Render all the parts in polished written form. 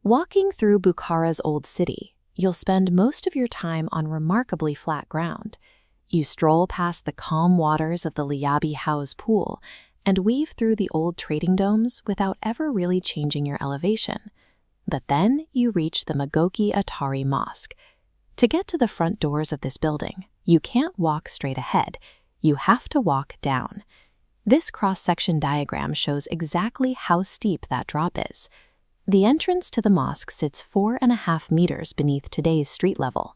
Walking through Bukhara's old city, you'll spend most of your time on remarkably flat ground. You stroll past the calm waters of the Liabi House pool and weave through the old trading domes without ever really changing your elevation. But then you reach the Magoki Atari Mosque. To get to the front doors of this building, you can't walk straight ahead. You have to walk down. This cross-section diagram shows exactly how steep that drop is. The entrance to the mosque sits 4.5 meters beneath today's street level.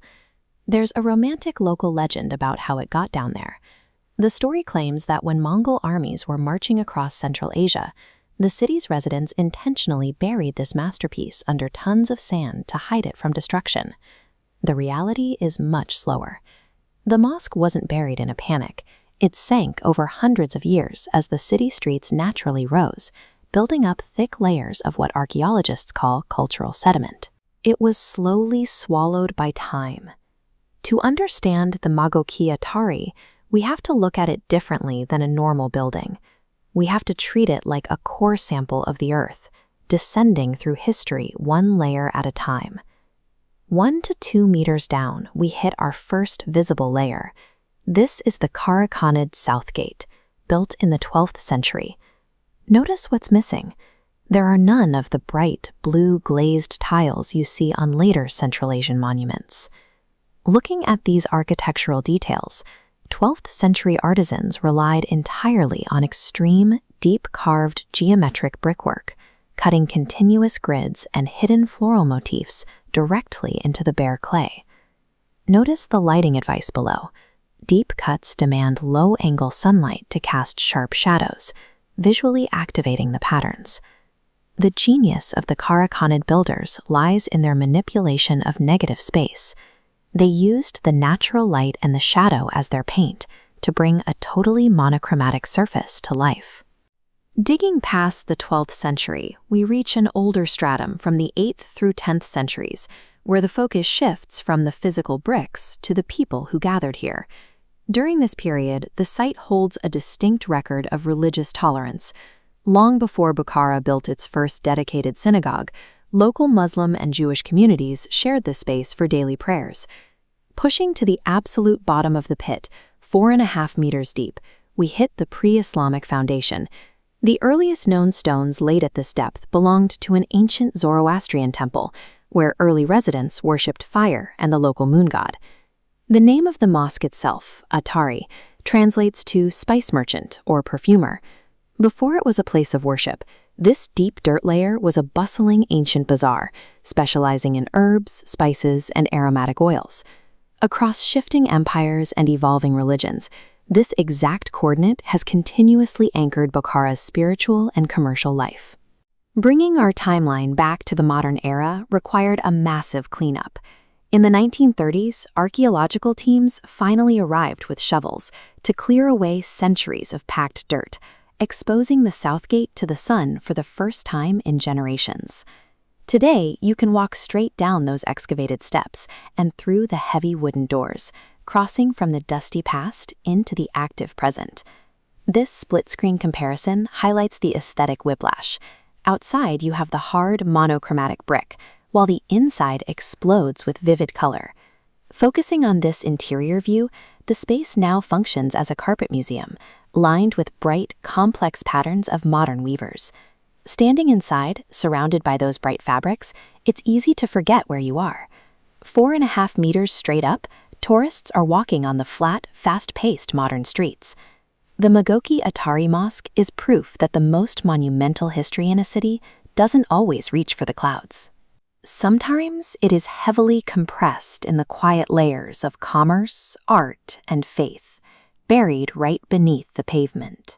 There's a romantic local legend about how it got down there. The story claims that when Mongol armies were marching across Central Asia, the city's residents intentionally buried this masterpiece under tons of sand to hide it from destruction. The reality is much slower. The mosque wasn't buried in a panic. It sank over hundreds of years as the city streets naturally rose, building up thick layers of what archaeologists call cultural sediment. It was slowly swallowed by time. To understand the Magoki Atari, we have to look at it differently than a normal building. We have to treat it like a core sample of the Earth, descending through history one layer at a time. 1 to 2 meters down, we hit our first visible layer. This is the Karakhanid South Gate, built in the 12th century. Notice what's missing. There are none of the bright, blue glazed tiles you see on later Central Asian monuments. Looking at these architectural details, 12th century artisans relied entirely on extreme, deep-carved geometric brickwork, cutting continuous grids and hidden floral motifs directly into the bare clay. Notice the lighting advice below. Deep cuts demand low-angle sunlight to cast sharp shadows, visually activating the patterns. The genius of the Karakhanid builders lies in their manipulation of negative space. They used the natural light and the shadow as their paint to bring a totally monochromatic surface to life. Digging past the 12th century, we reach an older stratum from the 8th through 10th centuries, where the focus shifts from the physical bricks to the people who gathered here. During this period, the site holds a distinct record of religious tolerance. Long before Bukhara built its first dedicated synagogue, local Muslim and Jewish communities shared this space for daily prayers. Pushing to the absolute bottom of the pit, 4.5 meters deep, we hit the pre-Islamic foundation. The earliest known stones laid at this depth belonged to an ancient Zoroastrian temple, where early residents worshipped fire and the local moon god. The name of the mosque itself, Atari, translates to spice merchant or perfumer. Before it was a place of worship, this deep dirt layer was a bustling ancient bazaar, specializing in herbs, spices, and aromatic oils. Across shifting empires and evolving religions, this exact coordinate has continuously anchored Bukhara's spiritual and commercial life. Bringing our timeline back to the modern era required a massive cleanup. In the 1930s, archaeological teams finally arrived with shovels to clear away centuries of packed dirt, exposing the South Gate to the sun for the first time in generations. Today, you can walk straight down those excavated steps and through the heavy wooden doors, crossing from the dusty past into the active present. This split-screen comparison highlights the aesthetic whiplash. Outside, you have the hard, monochromatic brick, while the inside explodes with vivid color. Focusing on this interior view, the space now functions as a carpet museum, lined with bright, complex patterns of modern weavers. Standing inside, surrounded by those bright fabrics, it's easy to forget where you are. 4.5 meters straight up, tourists are walking on the flat, fast-paced modern streets. The Magoki Atari Mosque is proof that the most monumental history in a city doesn't always reach for the clouds. Sometimes it is heavily compressed in the quiet layers of commerce, art, and faith, buried right beneath the pavement.